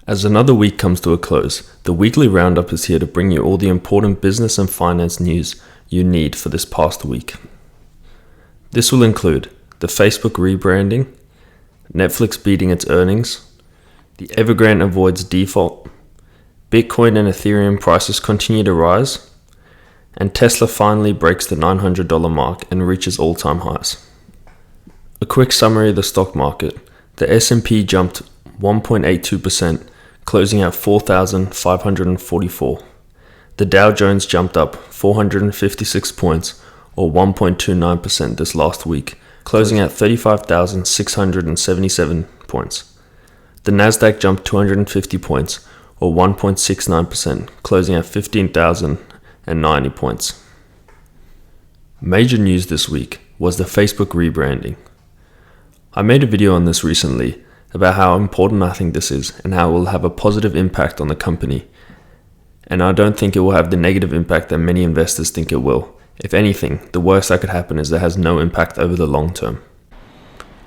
As another week comes to a close, the weekly roundup is here to bring you all the important business and finance news you need for this past week. This will include the Facebook rebranding, Netflix beating its earnings, the Evergrande avoids default, Bitcoin and Ethereum prices continue to rise, and Tesla finally breaks the $900 mark and reaches all-time highs. A quick summary of the stock market. The S&P jumped 1.82%, closing at 4,544. The Dow Jones jumped up 456 points, or 1.29% this last week, closing at 35,677 points. The Nasdaq jumped 250 points, or 1.69%, closing at 15,090 points. Major news this week was the Facebook rebranding. I made a video on this recently about how important I think this is and how it will have a positive impact on the company. And I don't think it will have the negative impact that many investors think it will. If anything, the worst that could happen is that it has no impact over the long term.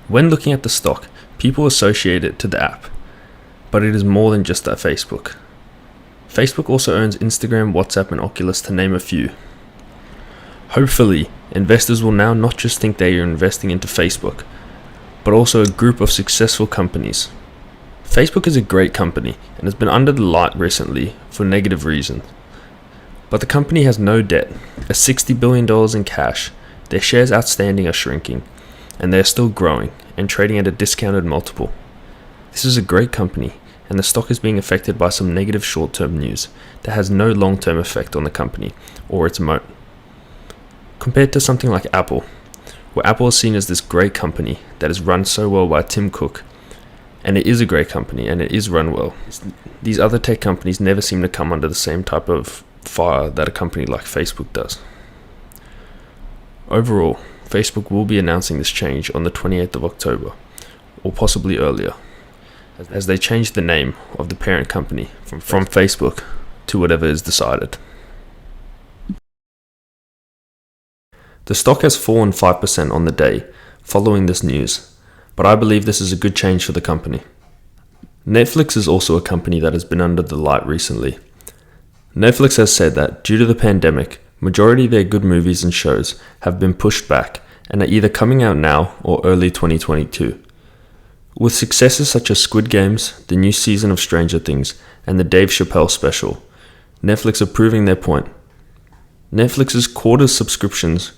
When looking at the stock, people associate it to the app, but it is more than just that Facebook. Facebook also owns Instagram, WhatsApp, and Oculus, to name a few. Hopefully, investors will now not just think they are investing into Facebook, but also a group of successful companies. Facebook is a great company and has been under the light recently for negative reasons. But the company has no debt, a $60 billion in cash, their shares outstanding are shrinking, and they are still growing and trading at a discounted multiple. This is a great company, and the stock is being affected by some negative short-term news that has no long-term effect on the company or its moat. Compared to something like Apple, where Apple is seen as this great company that is run so well by Tim Cook, and it is a great company and it is run well. These other tech companies never seem to come under the same type of fire that a company like Facebook does. Overall, Facebook will be announcing this change on the 28th of October, or possibly earlier, as they change the name of the parent company from Facebook to whatever is decided. The stock has fallen 5% on the day following this news, but I believe this is a good change for the company. Netflix is also a company that has been under the light recently. Netflix has said that due to the pandemic, majority of their good movies and shows have been pushed back and are either coming out now or early 2022. With successes such as Squid Games, the new season of Stranger Things, and the Dave Chappelle special, Netflix are proving their point. Netflix's quarter subscriptions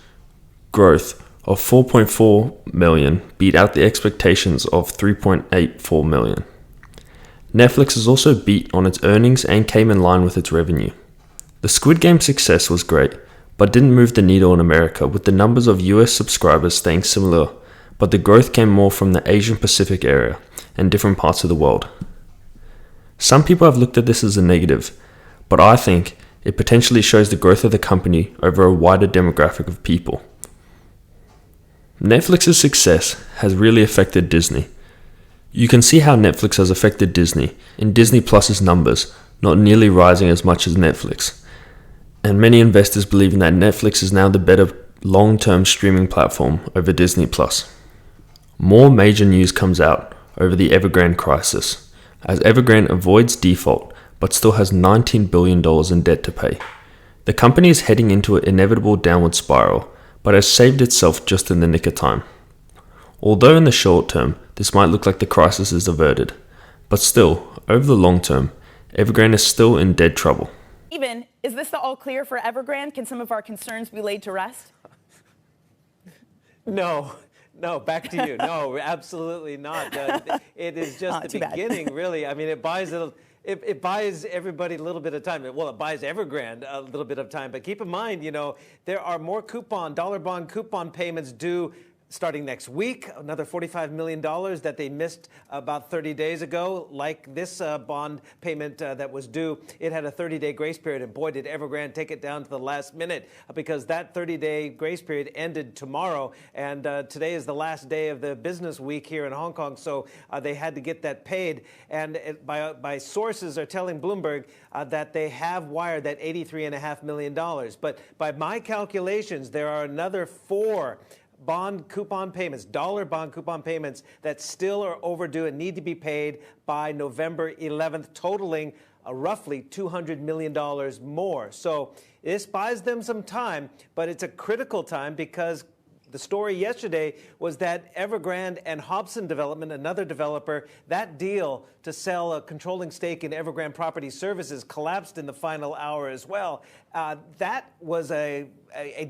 growth of 4.4 million beat out the expectations of 3.84 million. Netflix has also beat on its earnings and came in line with its revenue. The Squid Game success was great, but didn't move the needle in America, with the numbers of US subscribers staying similar, but the growth came more from the Asian Pacific area and different parts of the world. Some people have looked at this as a negative, but I think it potentially shows the growth of the company over a wider demographic of people. Netflix's success has really affected Disney. You can see how Netflix has affected Disney in Disney Plus's numbers not nearly rising as much as Netflix, and many investors believing that Netflix is now the better long-term streaming platform over Disney Plus. More major news comes out over the Evergrande crisis, as Evergrande avoids default but still has $19 billion in debt to pay. The company is heading into an inevitable downward spiral, but has saved itself just in the nick of time. Although in the short term, this might look like the crisis is averted, but still, over the long term, Evergrande is still in dead trouble. Even, is this the all clear for Evergrande? Can some of our concerns be laid to rest? No, back to you. No, absolutely not. It is just the beginning, really. I mean, it buys everybody a little bit of time. Well, it buys Evergrande a little bit of time. But keep in mind, there are more dollar bond coupon payments due starting next week, another $45 million that they missed about 30 days ago. Like this bond payment that was due, it had a 30-day grace period, and boy, did Evergrande take it down to the last minute, because that 30-day grace period ended tomorrow, and today is the last day of the business week here in Hong Kong, so they had to get that paid. And by sources are telling Bloomberg that they have wired that $83.5 million. But by my calculations, there are another 4 bond coupon payments, dollar bond coupon payments that still are overdue and need to be paid by November 11th, totaling roughly $200 million more. So this buys them some time, but it's a critical time because the story yesterday was that Evergrande and Hobson Development, another developer, that deal to sell a controlling stake in Evergrande Property Services collapsed in the final hour as well. That was a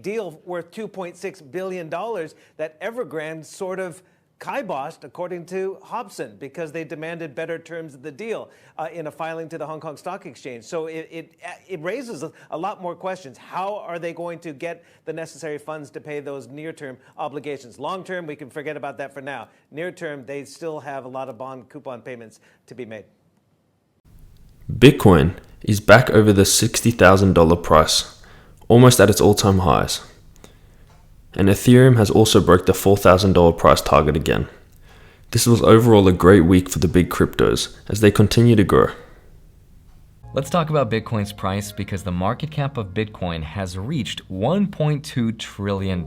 deal worth $2.6 billion that Evergrande sort of kiboshed, according to Hobson, because they demanded better terms of the deal in a filing to the Hong Kong Stock Exchange. So it raises a lot more questions. How are they going to get the necessary funds to pay those near-term obligations? Long-term, we can forget about that for now. Near-term, they still have a lot of bond coupon payments to be made. Bitcoin is back over the $60,000 price, almost at its all-time highs. And Ethereum has also broke the $4,000 price target again. This was overall a great week for the big cryptos as they continue to grow. Let's talk about Bitcoin's price because the market cap of Bitcoin has reached $1.2 trillion,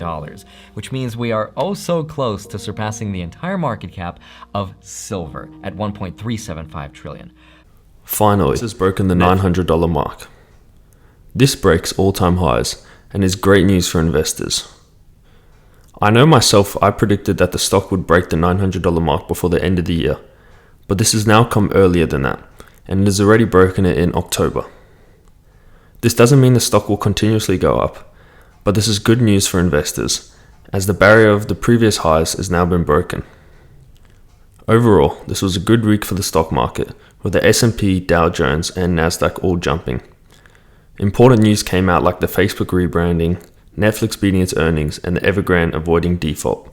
which means we are oh so close to surpassing the entire market cap of silver at $1.375 trillion. Finally, this has broken the $900 mark. This breaks all-time highs and is great news for investors. I know myself, I predicted that the stock would break the $900 mark before the end of the year, but this has now come earlier than that, and it has already broken it in October. This doesn't mean the stock will continuously go up, but this is good news for investors, as the barrier of the previous highs has now been broken. Overall, this was a good week for the stock market, with the S&P, Dow Jones, and Nasdaq all jumping. Important news came out like the Facebook rebranding, Netflix beating its earnings, and the Evergrande avoiding default.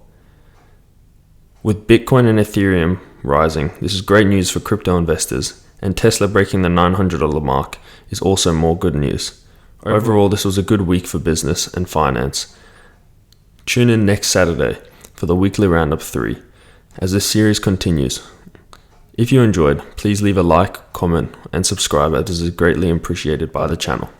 With Bitcoin and Ethereum rising, this is great news for crypto investors, and Tesla breaking the $900 mark is also more good news. Overall, this was a good week for business and finance. Tune in next Saturday for the weekly Roundup 3, as this series continues. If you enjoyed, please leave a like, comment, and subscribe, as this is greatly appreciated by the channel.